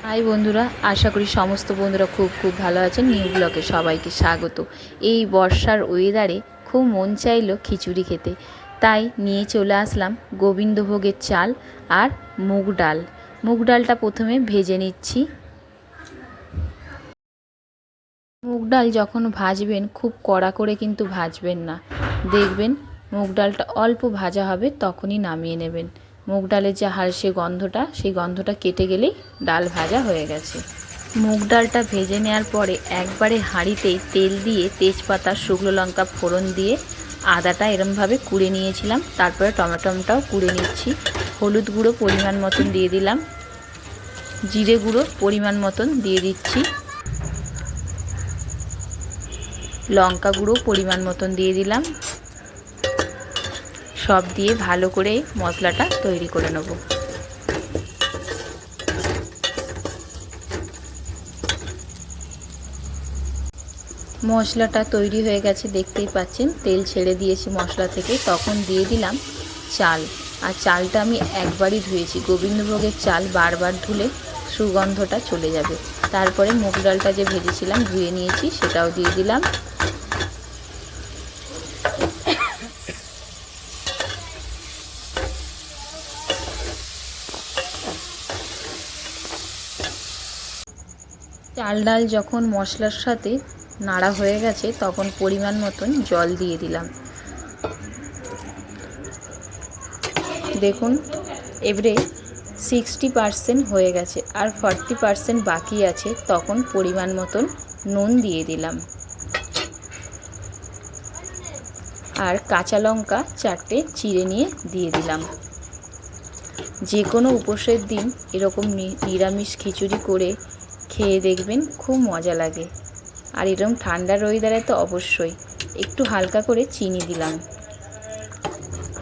High বন্ধুরা, আশা করি সমস্ত বন্ধুরা খুব খুব ভালো আছেন। নিউ ব্লগে সবাইকে স্বাগত। এই বর্ষার ওয়েদারে খুব মন চাইলো খিচুড়ি খেতে, তাই নিয়ে চলে আসলাম গোবিন্দভোগের চাল আর মুগ ডাল। মুগ ডালটা প্রথমে ভেজে নিচ্ছি। মুগ ডাল যখন ভাজবেন খুব কড়া করে কিন্তু ভাজবেন না, দেখবেন মুগ ডালটা অল্প ভাজা হবে তখনই নামিয়ে নেবেন। মুগ ডালের যে হালসে গন্ধটা, সেই গন্ধটা কেটে গেলেই ডাল ভাজা হয়ে গেছে। মুগ ডালটা ভেজে নেওয়ার পরে একবারে হাঁড়িতেই তেল দিয়ে তেজপাতা, শুকনো লঙ্কা ফোড়ন দিয়ে আদাটা এরমভাবে কুড়ে নিয়েছিলাম। তারপরে টমেটোটাও কুড়ে নিচ্ছি। হলুদ গুঁড়ো পরিমাণ মতন দিয়ে দিলাম, জিরে গুঁড়ো পরিমাণ মতন দিয়ে দিচ্ছি, লঙ্কা গুঁড়ো পরিমাণ মতন দিয়ে দিলাম। সব দিয়ে ভালো করে মশলাটা তৈরি করে নেব। মশলাটা তৈরি হয়ে গেছে, দেখতেই পাচ্ছেন তেল ছেড়ে দিয়েছি মশলা থেকে। তখন দিয়ে দিলাম চাল, আর চালটা আমি একবারই ধুয়েছি। গোবিন্দভোগের চাল বারবার ধুলে সুগন্ধটা চলে যাবে। তারপরে মুগ ডালটা যে ভেজেছিলাম ধুয়ে নিয়েছি, সেটাও দিয়ে দিলাম। চাল ডাল যখন মশলার সাথে নাড়া হয়ে গেছে, তখন পরিমাণ মতন জল দিয়ে দিলাম। দেখুন এবারে 60% হয়ে গেছে, আর 40% বাকি আছে। তখন পরিমাণ মতন নুন দিয়ে দিলাম, আর কাঁচা লঙ্কা 4টে চিড়ে নিয়ে দিয়ে দিলাম। যে কোনো উপোসের দিন এরকম নিরামিষ খিচুড়ি করে খেয়ে দেখবেন, খুব মজা লাগে। আর এরকম ঠান্ডার ওয়েদারে তো অবশ্যই একটু হালকা করে চিনি দিলাম।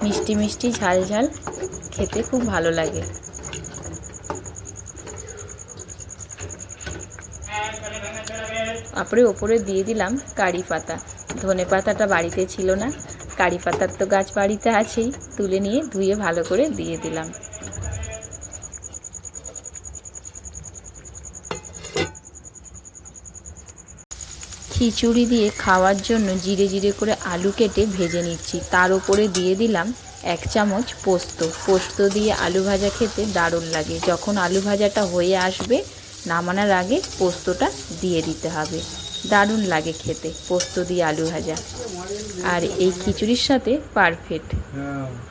মিষ্টি মিষ্টি ঝাল ঝাল খেতে খুব ভালো লাগে। তারপরে ওপরে দিয়ে দিলাম কারি পাতা। ধনে পাতাটা বাড়িতে ছিল না, কারি পাতার তো গাছ বাড়িতে আছেই, তুলে নিয়ে ধুয়ে ভালো করে দিয়ে দিলাম। খিচুড়ি দিয়ে খাওয়ার জন্য জিরে জিরে করে আলু কেটে ভেজে নিচ্ছি। তার উপরে দিয়ে দিলাম 1 চামচ পোস্ত। পোস্ত দিয়ে আলু ভাজা খেতে দারুণ লাগে। যখন আলু ভাজাটা হয়ে আসবে, নামানোর আগে পোস্তটা দিয়ে দিতে হবে। দারুণ লাগে খেতে পোস্ত দিয়ে আলু ভাজা, আর এই খিচুড়ির সাথে পারফেক্ট।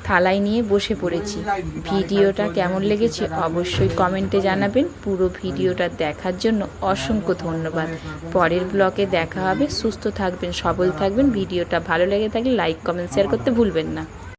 থালায় নিয়ে বসে পড়েছি। ভিডিওটা কেমন লেগেছে অবশ্যই কমেন্টে জানাবেন। পুরো ভিডিওটা দেখার জন্য অসংখ্য ধন্যবাদ। পরের ব্লগে দেখা হবে। সুস্থ থাকবেন, সবল থাকবেন। ভিডিওটা ভালো লেগে থাকলে লাইক, কমেন্ট, শেয়ার করতে ভুলবেন না।